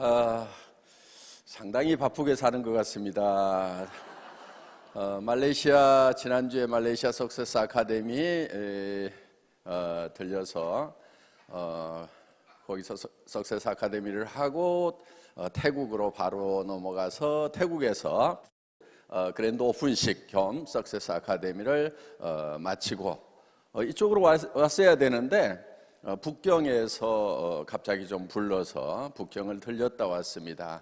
아, 상당히 바쁘게 사는 것 같습니다. 말레이시아 지난주에 말레이시아 석세스 아카데미에 들려서 거기서 석세스 아카데미를 하고 태국으로 바로 넘어가서 태국에서 그랜드 오픈식 겸 석세스 아카데미를 마치고 이쪽으로 왔어야 되는데 북경에서 갑자기 좀 불러서 북경을 들렸다 왔습니다.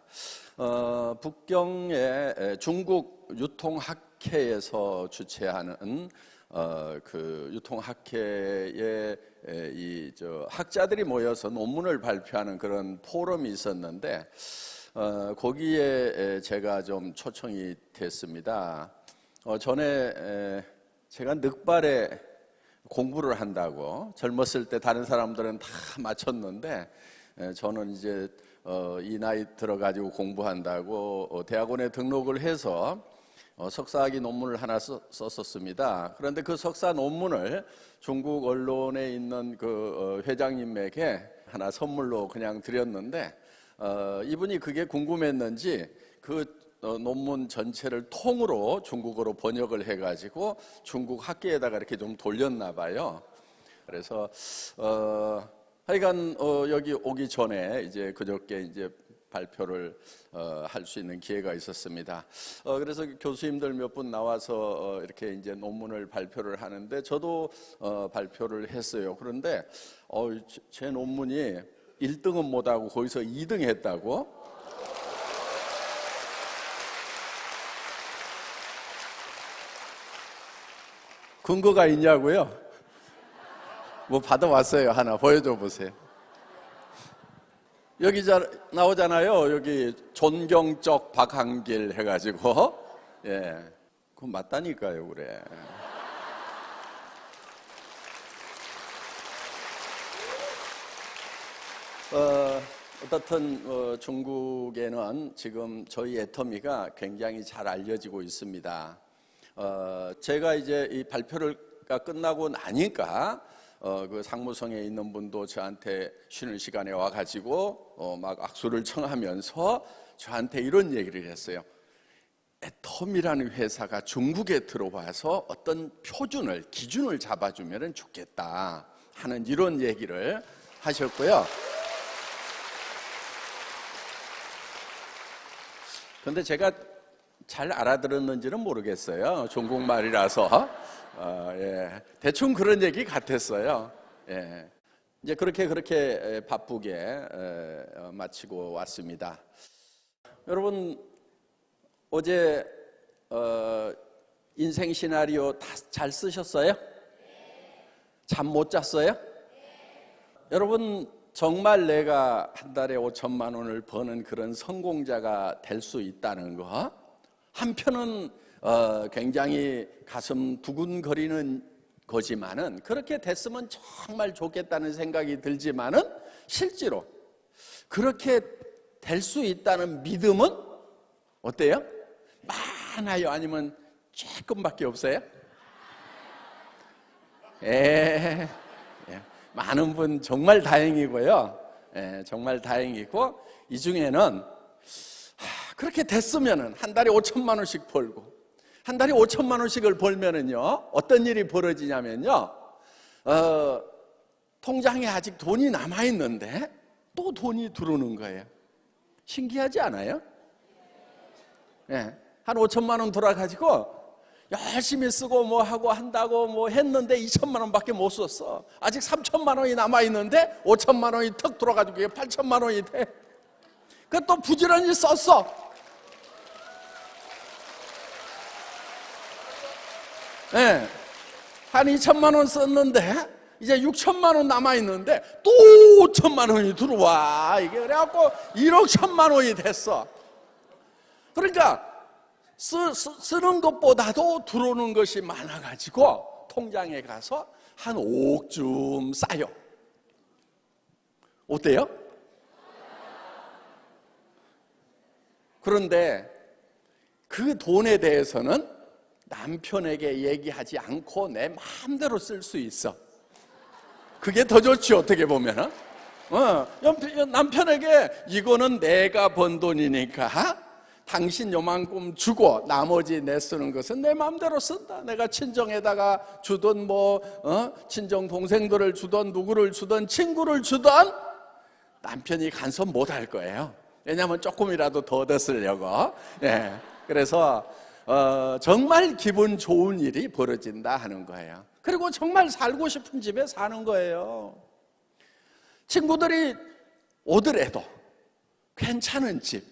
북경의 중국 유통학회에서 주최하는 그 유통학회에 학자들이 모여서 논문을 발표하는 그런 포럼이 있었는데 거기에 제가 좀 초청이 됐습니다. 전에 제가 늑발에 공부를 한다고 젊었을 때 다른 사람들은 다 마쳤는데 저는 이제 이 나이 들어가지고 공부한다고 대학원에 등록을 해서 석사학위 논문을 하나 썼었습니다. 그런데 그 석사 논문을 중국 언론에 있는 그 회장님에게 하나 선물로 그냥 드렸는데 이분이 그게 궁금했는지 그 논문 전체를 통으로 중국어로 번역을 해가지고 중국 학계에다가 이렇게 좀 돌렸나 봐요. 그래서 하여간 여기 오기 전에 이제 그저께 이제 발표를 할 수 있는 기회가 있었습니다. 그래서 교수님들 몇 분 나와서 이렇게 이제 논문을 발표를 하는데 저도 발표를 했어요. 그런데 제 논문이 1등은 못하고 거기서 2등 했다고. 근거가 있냐고요? 뭐 받아왔어요. 하나 보여줘 보세요. 여기 나오잖아요. 여기 존경적 박한길 해가지고 예, 그거 맞다니까요. 그래. 어떻든 중국에는 지금 저희 애터미가 굉장히 잘 알려지고 있습니다. 제가 이제 이 발표가 끝나고 나니까 그 상무성에 있는 분도 저한테 쉬는 시간에 와가지고 막 악수를 청하면서 저한테 이런 얘기를 했어요. 애텀이라는 회사가 중국에 들어와서 어떤 표준을 기준을 잡아주면 좋겠다 하는 이런 얘기를 하셨고요. 그런데 제가 잘 알아들었는지는 모르겠어요. 중국말이라서. 예. 대충 그런 얘기 같았어요. 예. 이제 그렇게 바쁘게 마치고 왔습니다. 여러분, 어제 인생 시나리오 다 잘 쓰셨어요? 잠 못 잤어요? 여러분, 정말 내가 한 달에 5천만 원을 버는 그런 성공자가 될 수 있다는 거, 한편은 굉장히 가슴 두근거리는 거지만은 그렇게 됐으면 정말 좋겠다는 생각이 들지만은 실제로 그렇게 될 수 있다는 믿음은 어때요? 많아요? 아니면 조금밖에 없어요? 예, 많은 분 정말 다행이고요. 예, 정말 다행이고 이 중에는 그렇게 됐으면은 한 달에 5천만 원씩 벌고 한 달에 5천만 원씩을 벌면은요 어떤 일이 벌어지냐면요 통장에 아직 돈이 남아 있는데 또 돈이 들어오는 거예요. 신기하지 않아요? 네, 한 5천만 원 돌아가지고 열심히 쓰고 뭐 하고 한다고 뭐 했는데 2천만 원밖에 못 썼어. 아직 3천만 원이 남아 있는데 5천만 원이 턱 돌아가지고 8천만 원이 돼. 그 또 부지런히 썼어. 네, 한 2천만 원 썼는데 이제 6천만 원 남아있는데 또 5천만 원이 들어와. 이게 그래갖고 1억 1천만 원이 됐어. 그러니까 쓰는 것보다도 들어오는 것이 많아가지고 통장에 가서 한 5억쯤 쌓여. 어때요? 그런데 그 돈에 대해서는 남편에게 얘기하지 않고 내 마음대로 쓸 수 있어. 그게 더 좋지 어떻게 보면은. 남편에게 이거는 내가 번 돈이니까 당신 요만큼 주고 나머지 내 쓰는 것은 내 마음대로 쓴다. 내가 친정에다가 주던 친정 동생들을 주던 누구를 주던 친구를 주던 남편이 간섭 못 할 거예요. 왜냐하면 조금이라도 더 얻으려고. 예. 그래서 정말 기분 좋은 일이 벌어진다 하는 거예요. 그리고 정말 살고 싶은 집에 사는 거예요. 친구들이 오더라도 괜찮은 집.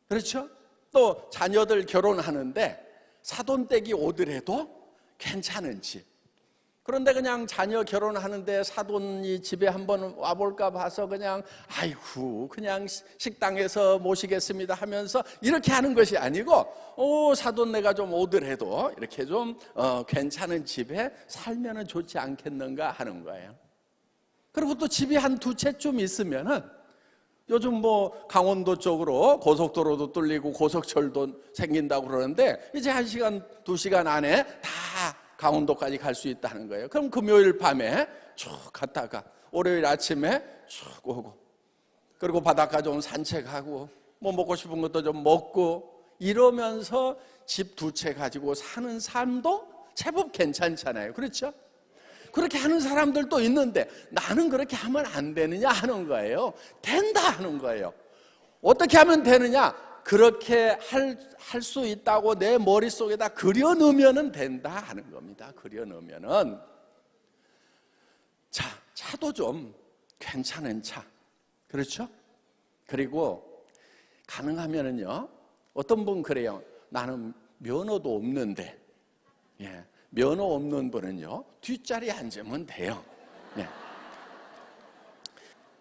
그렇죠? 또 자녀들 결혼하는데 사돈댁이 오더라도 괜찮은 집. 그런데 그냥 자녀 결혼하는데 사돈이 집에 한번 와볼까 봐서 그냥 아이고 그냥 식당에서 모시겠습니다 하면서 이렇게 하는 것이 아니고 사돈네가 좀 오더라도 이렇게 좀 괜찮은 집에 살면은 좋지 않겠는가 하는 거예요. 그리고 또 집이 한 두 채쯤 있으면은 요즘 강원도 쪽으로 고속도로도 뚫리고 고속철도 생긴다고 그러는데 이제 1시간, 2시간 안에 다 강원도까지 갈 수 있다는 거예요. 그럼 금요일 밤에 쭉 갔다가 월요일 아침에 쭉 오고, 그리고 바닷가 좀 산책하고 먹고 싶은 것도 좀 먹고 이러면서 집 두 채 가지고 사는 삶도 제법 괜찮잖아요. 그렇죠? 그렇게 하는 사람들도 있는데 나는 그렇게 하면 안 되느냐 하는 거예요. 된다 하는 거예요. 어떻게 하면 되느냐? 그렇게 할 수 있다고 내 머릿속에다 그려넣으면 된다 하는 겁니다. 그려넣으면은. 자, 차도 좀 괜찮은 차. 그렇죠? 그리고 가능하면은요, 어떤 분 그래요. 나는 면허도 없는데, 면허 없는 분은요, 뒷자리에 앉으면 돼요.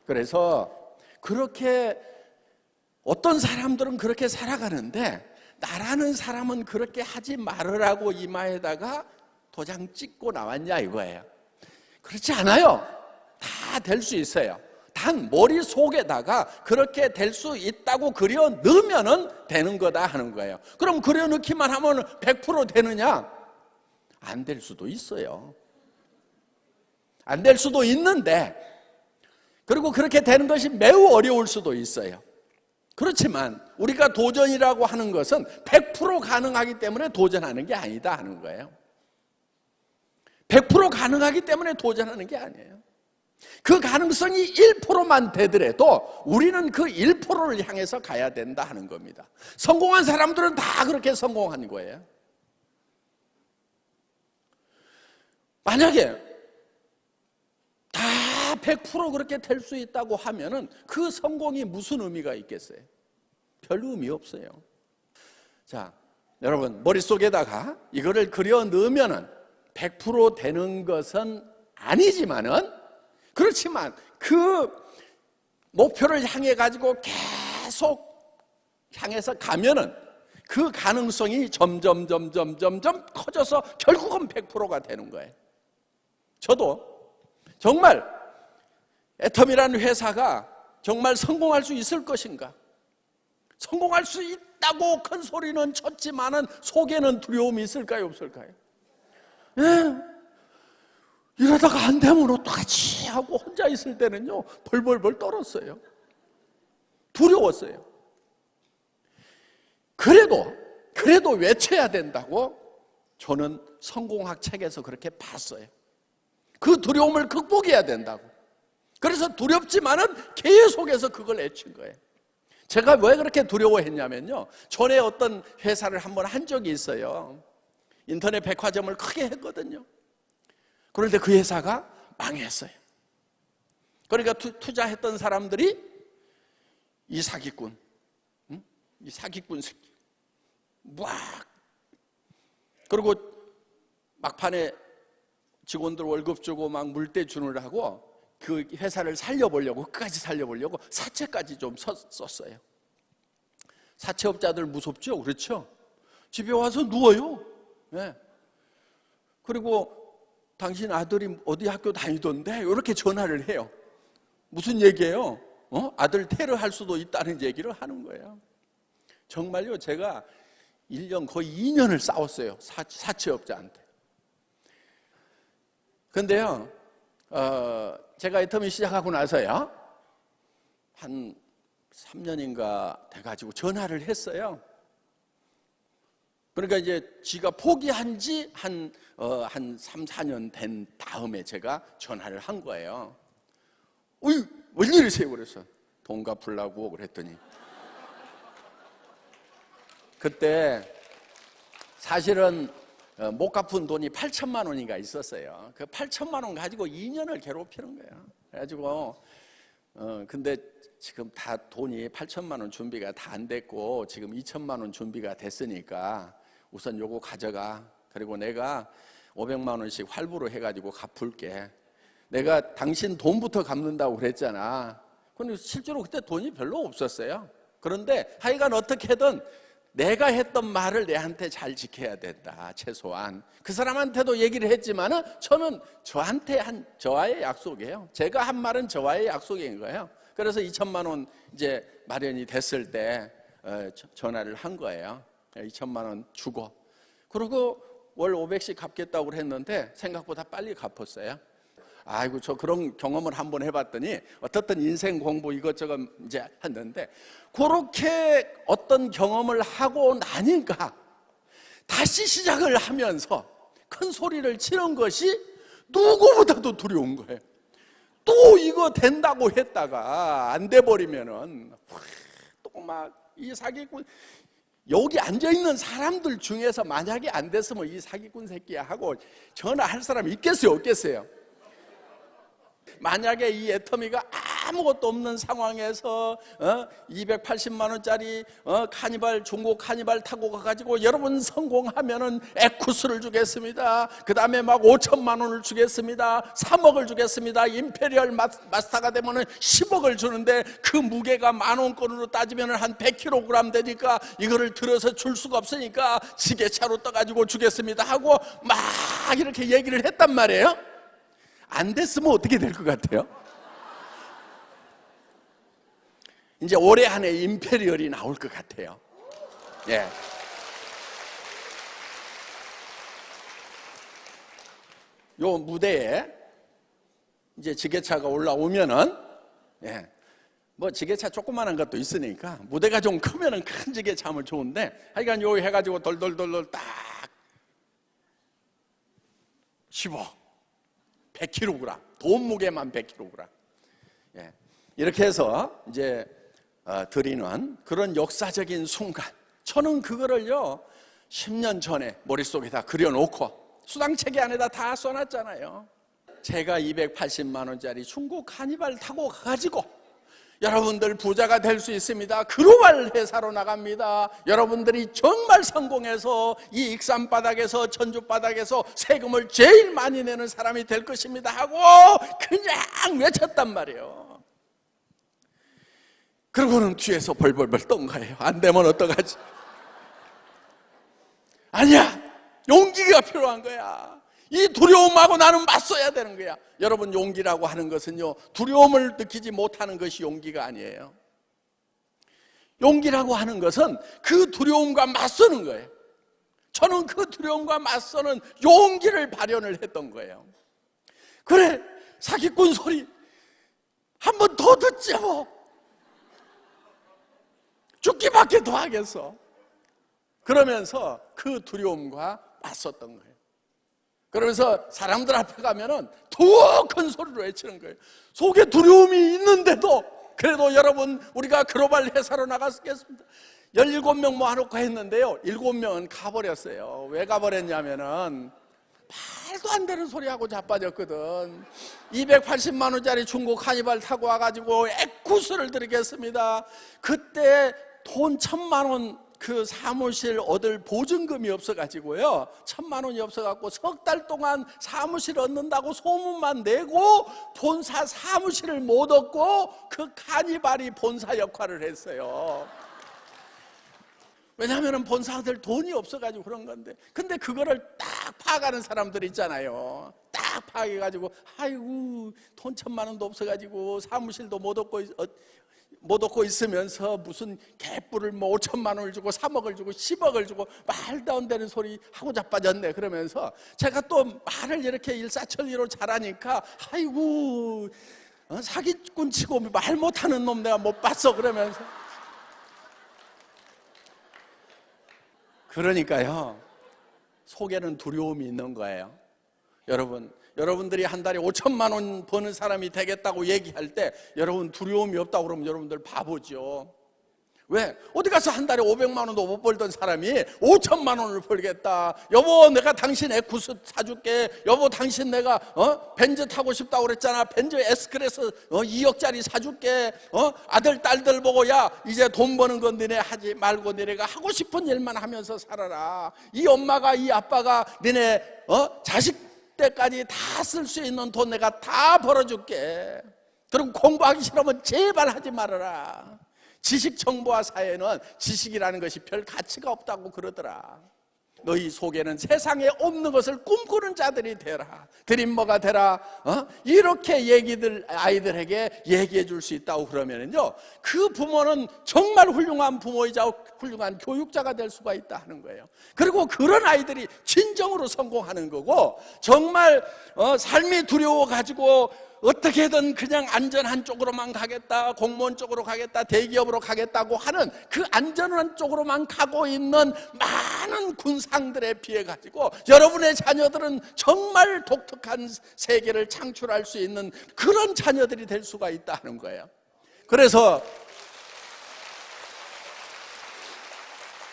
그래서 그렇게 어떤 사람들은 그렇게 살아가는데 나라는 사람은 그렇게 하지 말으라고 이마에다가 도장 찍고 나왔냐 이거예요. 그렇지 않아요. 다 될 수 있어요. 단 머릿속에다가 그렇게 될 수 있다고 그려 넣으면 되는 거다 하는 거예요. 그럼 그려 넣기만 하면 100% 되느냐? 안 될 수도 있어요. 안 될 수도 있는데, 그리고 그렇게 되는 것이 매우 어려울 수도 있어요. 그렇지만 우리가 도전이라고 하는 것은 100% 가능하기 때문에 도전하는 게 아니다 하는 거예요. 100% 가능하기 때문에 도전하는 게 아니에요. 그 가능성이 1%만 되더라도 우리는 그 1%를 향해서 가야 된다 하는 겁니다. 성공한 사람들은 다 그렇게 성공한 거예요. 만약에 다 100% 그렇게 될 수 있다고 하면은 그 성공이 무슨 의미가 있겠어요? 별 의미 없어요. 자, 여러분 머릿속에다가 이거를 그려 넣으면은 100% 되는 것은 아니지만은, 그렇지만 그 목표를 향해 가지고 계속 향해서 가면은 그 가능성이 점점 커져서 결국은 100%가 되는 거예요. 저도 정말 애텀이라는 회사가 정말 성공할 수 있을 것인가? 성공할 수 있다고 큰 소리는 쳤지만은 속에는 두려움이 있을까요, 없을까요? 이러다가 안 되면 어떡하지 하고 혼자 있을 때는요 벌벌벌 떨었어요. 두려웠어요. 그래도 외쳐야 된다고 저는 성공학 책에서 그렇게 봤어요. 그 두려움을 극복해야 된다고. 그래서 두렵지만은 계속해서 그걸 외친 거예요. 제가 왜 그렇게 두려워했냐면요, 전에 어떤 회사를 한번 한 적이 있어요. 인터넷 백화점을 크게 했거든요. 그런데 그 회사가 망했어요. 그러니까 투자했던 사람들이 이 사기꾼 새끼 막, 그리고 막판에 직원들 월급 주고 막 물대 주느라고 그 회사를 살려보려고, 끝까지 살려보려고 사채까지 좀 썼어요. 사채업자들 무섭죠? 그렇죠? 집에 와서 누워요. 그리고 당신 아들이 어디 학교 다니던데 이렇게 전화를 해요. 무슨 얘기예요? 아들 테러할 수도 있다는 얘기를 하는 거예요. 정말요, 제가 1년 거의 2년을 싸웠어요. 사채업자한테. 근데요, 제가 애터미 시작하고 나서요, 한 3년인가 돼가지고 전화를 했어요. 그러니까 이제 지가 포기한 지 한 3, 4년 된 다음에 제가 전화를 한 거예요. 어이, 웬일이세요? 그래서 돈 갚으려고 그랬더니, 그때 사실은 못 갚은 돈이 8천만 원인가 있었어요. 그 8천만 원 가지고 2년을 괴롭히는 거예요. 그래가지고 근데 지금 다 돈이 8천만 원 준비가 다 안 됐고 지금 2천만 원 준비가 됐으니까 우선 요거 가져가. 그리고 내가 500만 원씩 활부로 해가지고 갚을게. 내가 당신 돈부터 갚는다고 그랬잖아. 근데 실제로 그때 돈이 별로 없었어요. 그런데 하여간 어떻게든 내가 했던 말을 내한테 잘 지켜야 된다. 최소한 그 사람한테도 얘기를 했지만은 저는 저한테 한 저와의 약속이에요. 제가 한 말은 저와의 약속인 거예요. 그래서 2천만 원 이제 마련이 됐을 때 전화를 한 거예요. 2천만 원 주고, 그리고 월 500씩 갚겠다고 했는데 생각보다 빨리 갚았어요. 아이고, 저 그런 경험을 한번 해봤더니 어떻든 인생 공부 이것저것 이제 했는데, 그렇게 어떤 경험을 하고 나니까 다시 시작을 하면서 큰 소리를 치는 것이 누구보다도 두려운 거예요. 또 이거 된다고 했다가 안 돼버리면은 또 막 이 사기꾼, 여기 앉아있는 사람들 중에서 만약에 안 됐으면 이 사기꾼 새끼야 하고 전화할 사람이 있겠어요, 없겠어요? 만약에 이 애터미가 아무것도 없는 상황에서 280만 원짜리 중고 카니발 타고 가가지고 여러분 성공하면은 에쿠스를 주겠습니다. 그 다음에 막 5천만 원을 주겠습니다. 3억을 주겠습니다. 임페리얼 마스터가 되면은 10억을 주는데 그 무게가 만원권으로 따지면은 한 100kg 되니까 이거를 들어서 줄 수가 없으니까 지게차로 떠가지고 주겠습니다 하고 막 이렇게 얘기를 했단 말이에요. 안 됐으면 어떻게 될 것 같아요? 이제 올해 안에 임페리얼이 나올 것 같아요. 예. 요 무대에 이제 지게차가 올라오면은, 예. 뭐 지게차 조그만한 것도 있으니까 무대가 좀 크면은 큰 지게차 하면 좋은데, 하여간 요 해가지고 돌돌돌돌 딱 15, 100kg, 돈 무게만 100kg. 예. 이렇게 해서 이제 드리는 그런 역사적인 순간, 저는 그거를요 10년 전에 머릿속에다 그려놓고 수당체계 안에다 다 써놨잖아요. 제가 280만 원짜리 중고 카니발 타고 가가지고 여러분들 부자가 될 수 있습니다. 글로벌 회사로 나갑니다. 여러분들이 정말 성공해서 이 익산 바닥에서 전주 바닥에서 세금을 제일 많이 내는 사람이 될 것입니다 하고 그냥 외쳤단 말이에요. 그러고는 뒤에서 벌벌벌 떤 거예요. 안 되면 어떡하지? 아니야, 용기가 필요한 거야. 이 두려움하고 나는 맞서야 되는 거야. 여러분, 용기라고 하는 것은요, 두려움을 느끼지 못하는 것이 용기가 아니에요. 용기라고 하는 것은 그 두려움과 맞서는 거예요. 저는 그 두려움과 맞서는 용기를 발현을 했던 거예요. 그래, 사기꾼 소리 한 번 더 듣지 뭐. 죽기밖에 더 하겠어. 그러면서 그 두려움과 맞섰던 거예요. 그러면서 사람들 앞에 가면은 더 큰 소리로 외치는 거예요. 속에 두려움이 있는데도 그래도 여러분, 우리가 글로벌 회사로 나갔겠습니다. 17명 모아놓고 했는데요, 7명은 가버렸어요. 왜 가버렸냐면은 말도 안 되는 소리하고 자빠졌거든. 280만 원짜리 중고 카니발 타고 와가지고 에쿠스를 드리겠습니다. 그때 돈 1,000만 원 그 사무실 얻을 보증금이 없어가지고요, 1,000만 원이 없어갖고 석 달 동안 사무실 얻는다고 소문만 내고 본사 사무실을 못 얻고 그 카니발이 본사 역할을 했어요. 왜냐하면 본사들 돈이 없어가지고 그런 건데, 근데 그거를 딱 파악하는 사람들 있잖아요. 딱 파악해가지고 아이고 돈 1,000만 원도 없어가지고 사무실도 못 얻고 못 얻고 있으면서 무슨 갯불을 뭐 5천만 원을 주고 3억을 주고 10억을 주고 말도 안 되는 소리 하고 자빠졌네. 그러면서 제가 또 말을 이렇게 일사천리로 잘하니까 아이고 사기꾼 치고 말 못하는 놈 내가 못 봤어. 그러면서 그러니까요, 속에는 두려움이 있는 거예요. 여러분들이 한 달에 5천만 원 버는 사람이 되겠다고 얘기할 때 여러분 두려움이 없다고 그러면 여러분들 바보죠. 왜? 어디 가서 한 달에 500만 원도 못 벌던 사람이 5천만 원을 벌겠다. 여보 내가 당신 에쿠스 사줄게. 여보 당신 내가 벤츠 타고 싶다고 그랬잖아. 벤츠 S클래스 2억짜리 사줄게. 아들 딸들 보고 야 이제 돈 버는 건 너네 하지 말고 너네가 하고 싶은 일만 하면서 살아라. 이 엄마가 이 아빠가 너네 자식 때까지 다 쓸 수 있는 돈 내가 다 벌어줄게. 그리고 공부하기 싫으면 제발 하지 말아라. 지식 정보화 사회는 지식이라는 것이 별 가치가 없다고 그러더라. 너희 속에는 세상에 없는 것을 꿈꾸는 자들이 되라. 드림머가 되라. 이렇게 아이들에게 얘기해 줄 수 있다고 그러면요, 그 부모는 정말 훌륭한 부모이자 훌륭한 교육자가 될 수가 있다 하는 거예요. 그리고 그런 아이들이 진정으로 성공하는 거고, 정말 삶이 두려워가지고 어떻게든 그냥 안전한 쪽으로만 가겠다, 공무원 쪽으로 가겠다, 대기업으로 가겠다고 하는 그 안전한 쪽으로만 가고 있는 많은 군상들에 비해 가지고 여러분의 자녀들은 정말 독특한 세계를 창출할 수 있는 그런 자녀들이 될 수가 있다는 거예요. 그래서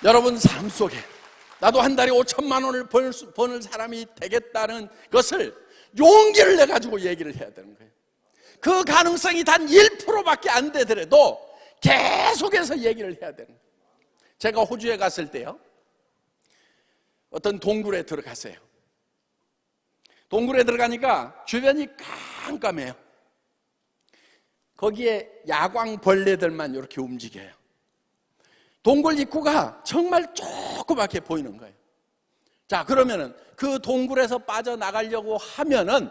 여러분 삶 속에 나도 한 달에 5천만 원을 버는 사람이 되겠다는 것을 용기를 내가지고 얘기를 해야 되는 거예요. 그 가능성이 단 1%밖에 안 되더라도 계속해서 얘기를 해야 되는 거예요. 제가 호주에 갔을 때요, 어떤 동굴에 들어갔어요. 동굴에 들어가니까 주변이 깜깜해요. 거기에 야광벌레들만 이렇게 움직여요. 동굴 입구가 정말 조그맣게 보이는 거예요. 자, 그러면은 그 동굴에서 빠져나가려고 하면은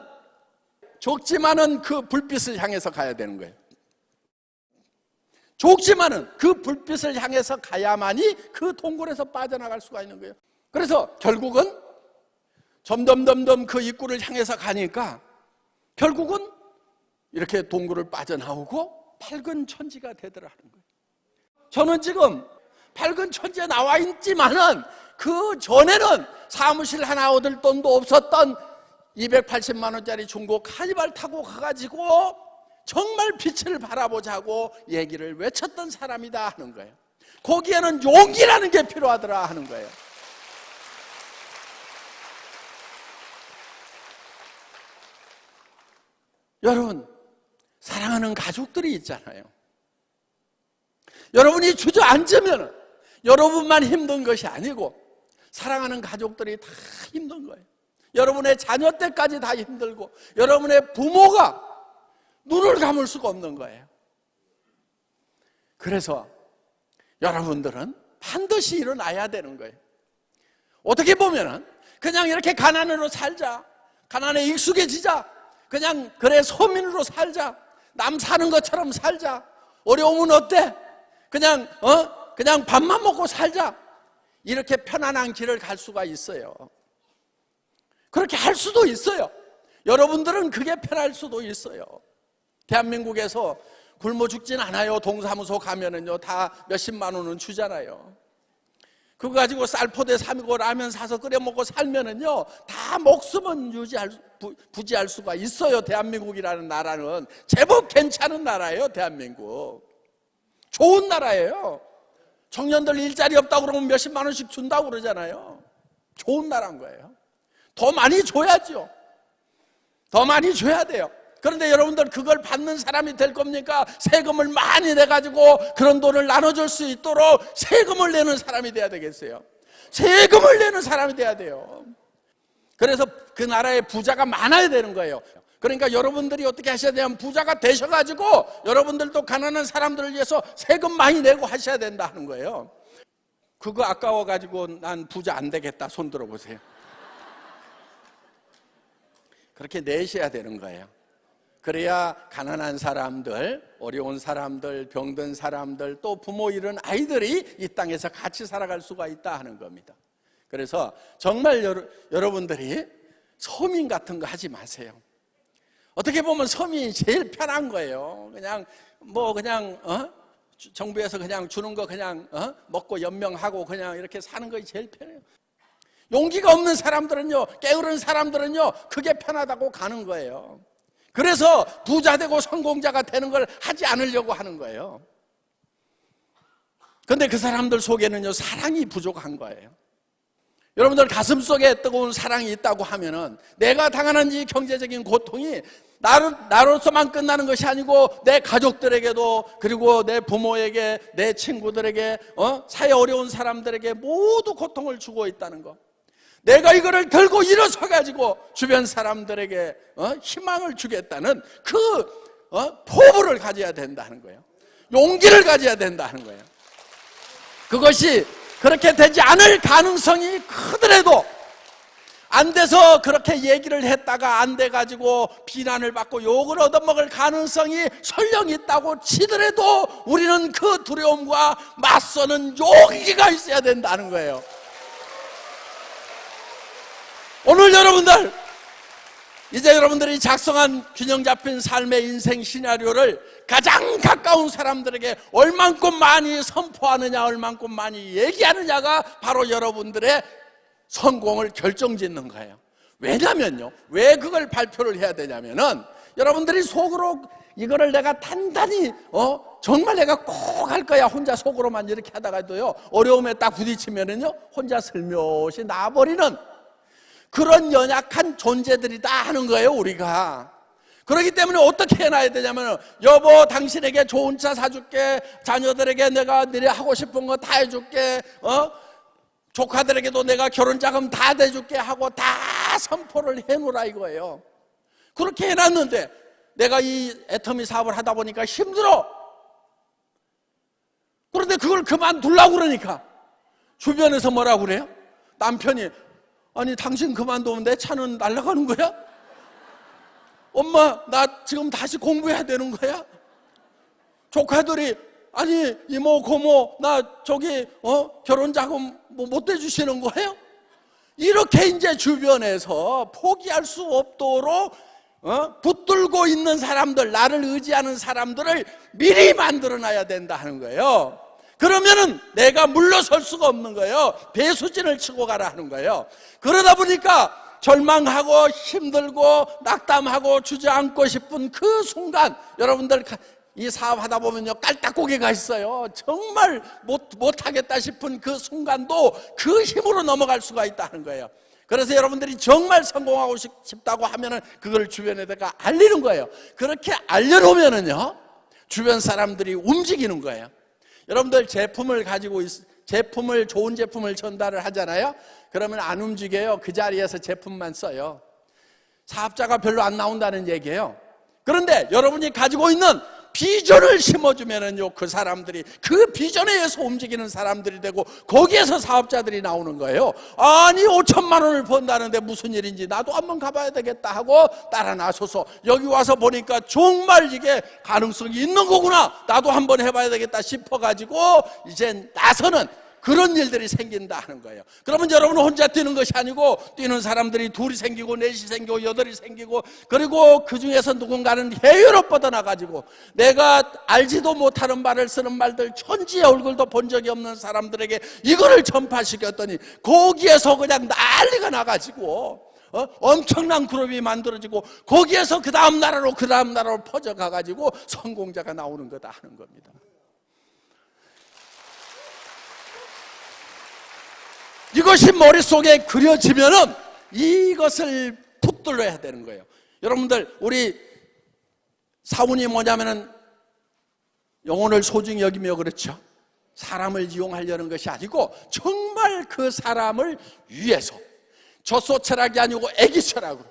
좁지만은 그 불빛을 향해서 가야 되는 거예요. 좁지만은 그 불빛을 향해서 가야만이 그 동굴에서 빠져나갈 수가 있는 거예요. 그래서 결국은 점점 그 입구를 향해서 가니까 결국은 이렇게 동굴을 빠져나오고 밝은 천지가 되더라는 거예요. 저는 지금 밝은 천지에 나와 있지만은 그 전에는 사무실 하나 얻을 돈도 없었던 280만 원짜리 중고 카니발 타고 가가지고 정말 빛을 바라보자고 얘기를 외쳤던 사람이다 하는 거예요. 거기에는 용기라는 게 필요하더라 하는 거예요. 여러분, 사랑하는 가족들이 있잖아요. 여러분이 주저앉으면 여러분만 힘든 것이 아니고 사랑하는 가족들이 다 힘든 거예요. 여러분의 자녀 때까지 다 힘들고 여러분의 부모가 눈을 감을 수가 없는 거예요. 그래서 여러분들은 반드시 일어나야 되는 거예요. 어떻게 보면은 그냥 이렇게 가난으로 살자, 가난에 익숙해지자, 그냥 그래 서민으로 살자, 남 사는 것처럼 살자, 어려우면 어때? 그냥 밥만 먹고 살자, 이렇게 편안한 길을 갈 수가 있어요. 그렇게 할 수도 있어요. 여러분들은 그게 편할 수도 있어요. 대한민국에서 굶어 죽진 않아요. 동사무소 가면은요 다 몇십만 원은 주잖아요. 그거 가지고 쌀포대 사고 라면 사서 끓여 먹고 살면은요 다 목숨은 부지할 수가 있어요. 대한민국이라는 나라는 제법 괜찮은 나라예요. 대한민국 좋은 나라예요. 청년들 일자리 없다고 그러면 몇십만 원씩 준다고 그러잖아요. 좋은 나라인 거예요. 더 많이 줘야죠. 더 많이 줘야 돼요. 그런데 여러분들 그걸 받는 사람이 될 겁니까? 세금을 많이 내가지고 그런 돈을 나눠줄 수 있도록 세금을 내는 사람이 돼야 되겠어요. 세금을 내는 사람이 돼야 돼요. 그래서 그 나라에 부자가 많아야 되는 거예요. 그러니까 여러분들이 어떻게 하셔야 되냐면 부자가 되셔가지고 여러분들도 가난한 사람들을 위해서 세금 많이 내고 하셔야 된다 하는 거예요. 그거 아까워가지고 난 부자 안 되겠다 손 들어보세요. 그렇게 내셔야 되는 거예요. 그래야 가난한 사람들, 어려운 사람들, 병든 사람들, 또 부모 잃은 아이들이 이 땅에서 같이 살아갈 수가 있다 하는 겁니다. 그래서 정말 여러분들이 서민 같은 거 하지 마세요. 어떻게 보면 서민이 제일 편한 거예요. 그냥 정부에서 그냥 주는 거 그냥 먹고 연명하고 그냥 이렇게 사는 것이 제일 편해요. 용기가 없는 사람들은요, 게으른 사람들은요, 그게 편하다고 가는 거예요. 그래서 부자 되고 성공자가 되는 걸 하지 않으려고 하는 거예요. 그런데 그 사람들 속에는요, 사랑이 부족한 거예요. 여러분들 가슴속에 뜨거운 사랑이 있다고 하면은 내가 당하는 이 경제적인 고통이 나로서만 끝나는 것이 아니고 내 가족들에게도, 그리고 내 부모에게, 내 친구들에게, 사회 어려운 사람들에게 모두 고통을 주고 있다는 거. 내가 이거를 들고 일어서 가지고 주변 사람들에게 희망을 주겠다는 그 포부를 가져야 된다는 거예요. 용기를 가져야 된다는 거예요. 그것이 그렇게 되지 않을 가능성이 크더라도, 안 돼서 그렇게 얘기를 했다가 안 돼가지고 비난을 받고 욕을 얻어먹을 가능성이 설령 있다고 치더라도 우리는 그 두려움과 맞서는 용기가 있어야 된다는 거예요. 오늘 여러분들, 이제 여러분들이 작성한 균형 잡힌 삶의 인생 시나리오를 가장 가까운 사람들에게 얼만큼 많이 선포하느냐, 얼만큼 많이 얘기하느냐가 바로 여러분들의 성공을 결정짓는 거예요. 왜냐면요, 왜 그걸 발표를 해야 되냐면은 여러분들이 속으로 이거를 내가 단단히 정말 내가 꼭 할 거야 혼자 속으로만 이렇게 하다가도요, 어려움에 딱 부딪히면은요 혼자 슬며시 나버리는 그런 연약한 존재들이다 하는 거예요, 우리가. 그렇기 때문에 어떻게 해놔야 되냐면, 여보 당신에게 좋은 차 사줄게, 자녀들에게 내가 너네 하고 싶은 거 다 해줄게, 조카들에게도 내가 결혼자금 다 대줄게 하고 다 선포를 해놓으라 이거예요. 그렇게 해놨는데 내가 이 애터미 사업을 하다 보니까 힘들어. 그런데 그걸 그만두려고 그러니까 주변에서 뭐라고 그래요? 남편이, 아니 당신 그만두면 내 차는 날아가는 거야? 엄마 나 지금 다시 공부해야 되는 거야? 조카들이, 아니 이모 고모 나 저기 결혼자금 못 대주시는 거예요? 이렇게 이제 주변에서 포기할 수 없도록 붙들고 있는 사람들, 나를 의지하는 사람들을 미리 만들어놔야 된다 하는 거예요. 그러면은 내가 물러설 수가 없는 거예요. 배수진을 치고 가라 하는 거예요. 그러다 보니까 절망하고 힘들고 낙담하고 주저앉고 싶은 그 순간, 여러분들 이 사업하다 보면요 깔딱고개가 있어요. 정말 못하겠다 싶은 그 순간도 그 힘으로 넘어갈 수가 있다는 거예요. 그래서 여러분들이 정말 성공하고 싶다고 하면은 그걸 주변에다가 알리는 거예요. 그렇게 알려놓으면은요 주변 사람들이 움직이는 거예요. 여러분들 제품을 가지고 좋은 제품을 전달을 하잖아요. 그러면 안 움직여요. 그 자리에서 제품만 써요. 사업자가 별로 안 나온다는 얘기예요. 그런데 여러분이 가지고 있는 비전을 심어주면은요, 그 사람들이 그 비전에 의해서 움직이는 사람들이 되고 거기에서 사업자들이 나오는 거예요. 아니 5천만 원을 번다는데 무슨 일인지 나도 한번 가봐야 되겠다 하고 따라 나서서 여기 와서 보니까 정말 이게 가능성이 있는 거구나, 나도 한번 해봐야 되겠다 싶어가지고 이제 나서는 그런 일들이 생긴다 하는 거예요. 그러면 여러분은 혼자 뛰는 것이 아니고 뛰는 사람들이 둘이 생기고 넷이 생기고 여덟이 생기고, 그리고 그 중에서 누군가는 해외로 뻗어나가지고 내가 알지도 못하는 말을 쓰는 말들, 천지의 얼굴도 본 적이 없는 사람들에게 이거를 전파시켰더니 거기에서 그냥 난리가 나가지고 엄청난 그룹이 만들어지고 거기에서 그 다음 나라로 퍼져가가지고 성공자가 나오는 거다 하는 겁니다. 이것이 머릿속에 그려지면은 이것을 붙들어야 되는 거예요. 여러분들, 우리 사원이 뭐냐면은 영혼을 소중히 여기며, 그렇죠? 사람을 이용하려는 것이 아니고 정말 그 사람을 위해서, 젖소 철학이 아니고 애기 철학으로.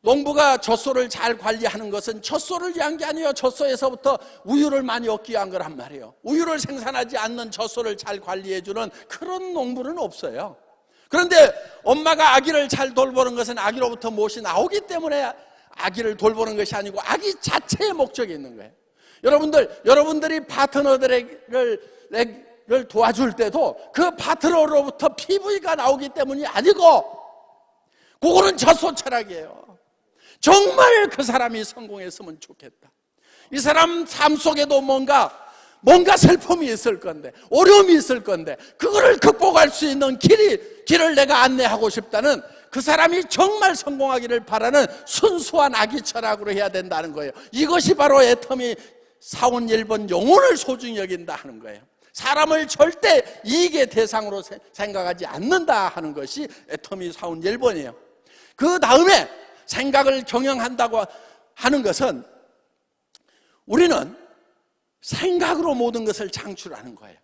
농부가 젖소를 잘 관리하는 것은 젖소를 위한 게 아니에요. 젖소에서부터 우유를 많이 얻기 위한 거란 말이에요. 우유를 생산하지 않는 젖소를 잘 관리해주는 그런 농부는 없어요. 그런데 엄마가 아기를 잘 돌보는 것은 아기로부터 무엇이 나오기 때문에 아기를 돌보는 것이 아니고 아기 자체의 목적이 있는 거예요. 여러분들이 파트너들을 도와줄 때도 그 파트너로부터 PV가 나오기 때문이 아니고, 그거는 젖소 철학이에요. 정말 그 사람이 성공했으면 좋겠다. 이 사람 삶 속에도 뭔가 슬픔이 있을 건데, 어려움이 있을 건데, 그거를 극복할 수 있는 길을 내가 안내하고 싶다는, 그 사람이 정말 성공하기를 바라는 순수한 아기 철학으로 해야 된다는 거예요. 이것이 바로 애터미 사원 1번 영혼을 소중히 여긴다 하는 거예요. 사람을 절대 이익의 대상으로 생각하지 않는다 하는 것이 애터미 사원 1번이에요. 그 다음에 생각을 경영한다고 하는 것은, 우리는 생각으로 모든 것을 창출하는 거예요.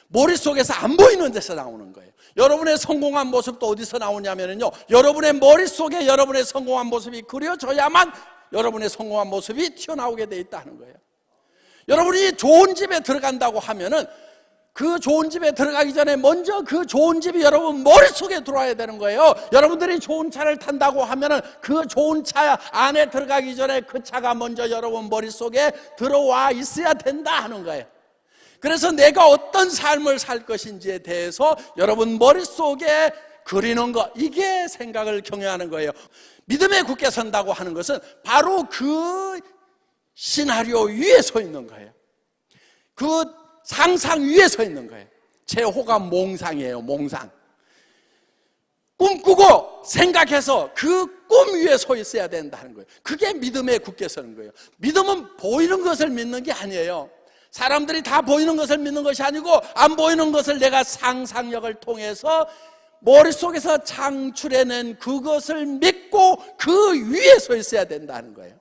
머릿속에서 안 보이는 데서 나오는 거예요. 여러분의 성공한 모습도 어디서 나오냐면요, 여러분의 머릿속에 여러분의 성공한 모습이 그려져야만 여러분의 성공한 모습이 튀어나오게 돼 있다는 거예요. 여러분이 좋은 집에 들어간다고 하면은 그 좋은 집에 들어가기 전에 먼저 그 좋은 집이 여러분 머릿속에 들어와야 되는 거예요. 여러분들이 좋은 차를 탄다고 하면은 그 좋은 차 안에 들어가기 전에 그 차가 먼저 여러분 머릿속에 들어와 있어야 된다 하는 거예요. 그래서 내가 어떤 삶을 살 것인지에 대해서 여러분 머릿속에 그리는 것, 이게 생각을 경영하는 거예요. 믿음에 굳게 선다고 하는 것은 바로 그 시나리오 위에 서 있는 거예요. 그 상상 위에 서 있는 거예요. 제호가 몽상이에요. 몽상. 꿈꾸고 생각해서 그 꿈 위에 서 있어야 된다는 거예요. 그게 믿음에 굳게 서는 거예요. 믿음은 보이는 것을 믿는 게 아니에요. 사람들이 다 보이는 것을 믿는 것이 아니고, 안 보이는 것을 내가 상상력을 통해서 머릿속에서 창출해낸 그것을 믿고 그 위에 서 있어야 된다는 거예요.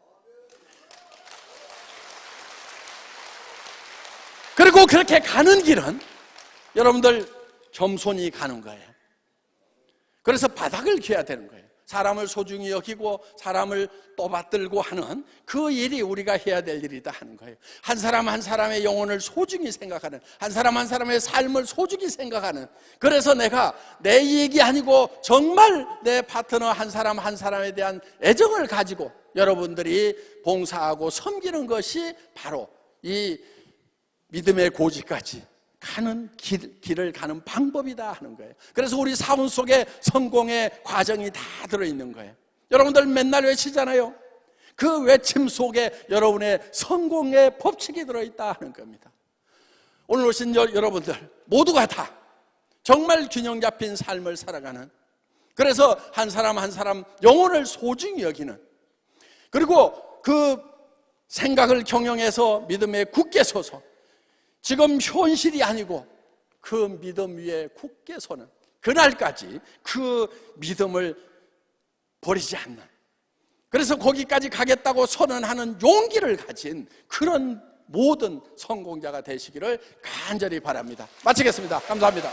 그리고 그렇게 가는 길은 여러분들 겸손히 가는 거예요. 그래서 바닥을 기해야 되는 거예요. 사람을 소중히 여기고 사람을 떠받들고 하는 그 일이 우리가 해야 될 일이다 하는 거예요. 한 사람 한 사람의 영혼을 소중히 생각하는, 한 사람 한 사람의 삶을 소중히 생각하는, 그래서 내가 내 이익이 아니고 정말 내 파트너 한 사람 한 사람에 대한 애정을 가지고 여러분들이 봉사하고 섬기는 것이 바로 이 믿음의 고지까지 가는 길을 가는 방법이다 하는 거예요. 그래서 우리 사원 속에 성공의 과정이 다 들어있는 거예요. 여러분들 맨날 외치잖아요. 그 외침 속에 여러분의 성공의 법칙이 들어있다 하는 겁니다. 오늘 오신 여러분들 모두가 다 정말 균형 잡힌 삶을 살아가는, 그래서 한 사람 한 사람 영혼을 소중히 여기는, 그리고 그 생각을 경영해서 믿음에 굳게 서서 지금 현실이 아니고 그 믿음 위에 굳게 서는 그날까지 그 믿음을 버리지 않는, 그래서 거기까지 가겠다고 선언하는 용기를 가진 그런 모든 성공자가 되시기를 간절히 바랍니다. 마치겠습니다. 감사합니다.